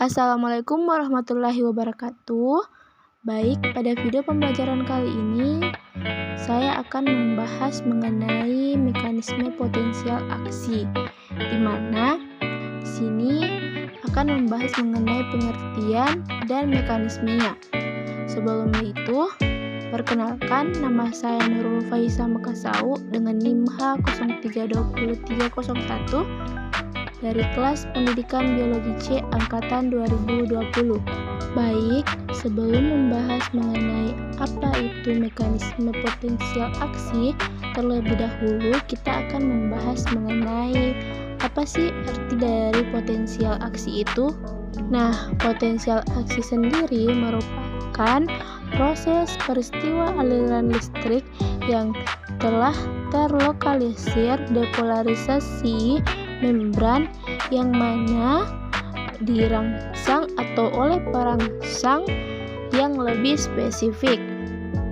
Assalamualaikum warahmatullahi wabarakatuh. Baik, pada video pembelajaran kali ini saya akan membahas mengenai mekanisme potensial aksi, di mana di sini akan membahas mengenai pengertian dan mekanismenya. Sebelum itu, perkenalkan, nama saya Nurul Faisa Makasau dengan NIM H032301 dari kelas Pendidikan Biologi C Angkatan 2020. Baik, sebelum membahas mengenai apa itu mekanisme potensial aksi, terlebih dahulu kita akan membahas mengenai apa sih arti dari potensial aksi itu. Nah, potensial aksi sendiri merupakan proses peristiwa aliran listrik yang telah terlokalisir depolarisasi membran yang mana dirangsang atau oleh perangsang yang lebih spesifik.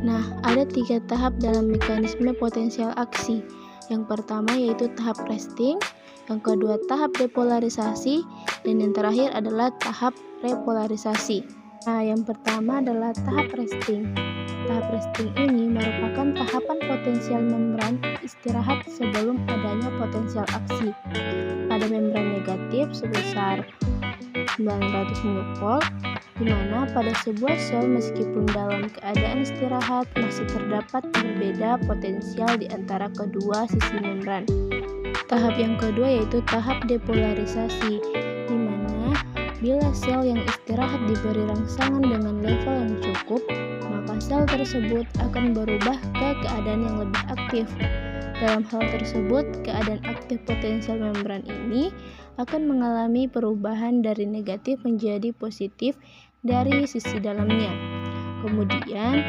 Nah, ada 3 tahap dalam mekanisme potensial aksi. Yang pertama yaitu tahap resting, yang kedua tahap depolarisasi, dan yang terakhir adalah tahap repolarisasi. Nah, yang pertama adalah tahap resting. Tahap resting ini merupakan tahapan potensial membran istirahat sebelum adanya potensial aksi. Pada membran negatif sebesar 900 mV, di mana pada sebuah sel meskipun dalam keadaan istirahat masih terdapat berbeda potensial di antara kedua sisi membran. Tahap yang kedua yaitu tahap depolarisasi, di mana bila sel yang istirahat diberi rangsangan dengan level yang cukup, maka sel tersebut akan berubah ke keadaan yang lebih aktif. Dalam hal tersebut, keadaan aktif potensial membran ini akan mengalami perubahan dari negatif menjadi positif dari sisi dalamnya. Kemudian,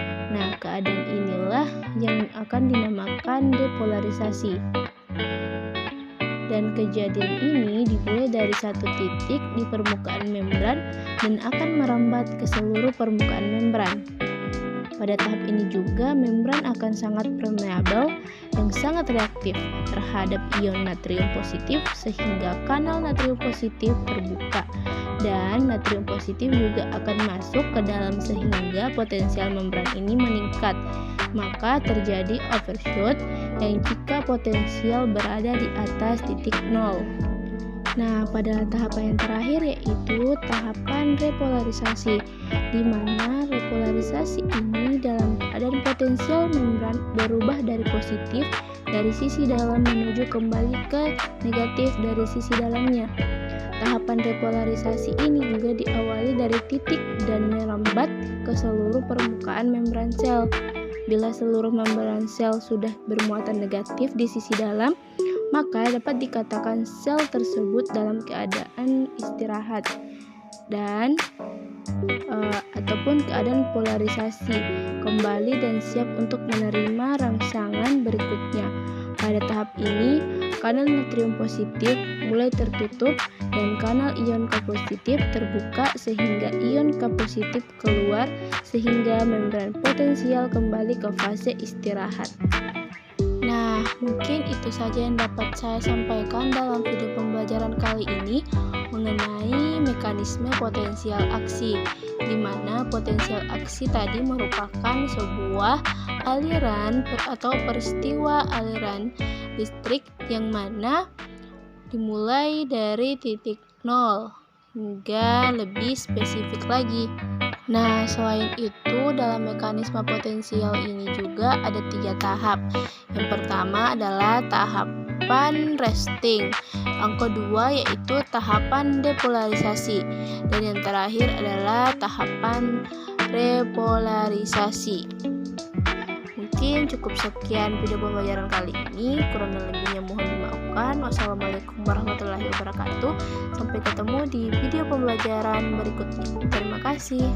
keadaan inilah yang akan dinamakan depolarisasi. Dan kejadian ini dimulai dari satu titik di permukaan membran dan akan merambat ke seluruh permukaan membran. Pada tahap ini juga membran akan sangat permeabel yang sangat reaktif terhadap ion natrium positif sehingga kanal natrium positif terbuka dan natrium positif juga akan masuk ke dalam sehingga potensial membran ini meningkat. Maka terjadi overshoot yang jika potensial berada di atas titik 0. Nah, pada tahapan yang terakhir yaitu tahapan repolarisasi, di mana repolarisasi ini dalam keadaan potensial membran berubah dari positif dari sisi dalam menuju kembali ke negatif dari sisi dalamnya. Tahapan repolarisasi ini juga diawali dari titik dan merambat ke seluruh permukaan membran sel. Bila seluruh membran sel sudah bermuatan negatif di sisi dalam, maka dapat dikatakan sel tersebut dalam keadaan istirahat dan ataupun keadaan polarisasi kembali dan siap untuk menerima rangsangan berikutnya. Pada tahap ini, kanal natrium positif mulai tertutup dan kanal ion K positif terbuka sehingga ion K positif keluar sehingga membran potensial kembali ke fase istirahat. Nah, mungkin itu saja yang dapat saya sampaikan dalam video pembelajaran kali ini mengenai mekanisme potensial aksi, di mana potensial aksi tadi merupakan sebuah aliran atau peristiwa aliran listrik yang mana dimulai dari titik 0 hingga lebih spesifik lagi. Nah, selain itu dalam mekanisme potensial ini juga ada 3 tahap. Yang pertama adalah tahapan resting, yang kedua yaitu tahapan depolarisasi, dan yang terakhir adalah tahapan repolarisasi. Mungkin cukup sekian video pembelajaran kali ini, kurang dan lebihnya mohon dimaafkan. Wassalamualaikum warahmatullahi wabarakatuh. Sampai ketemu di video pembelajaran berikutnya. Terima kasih.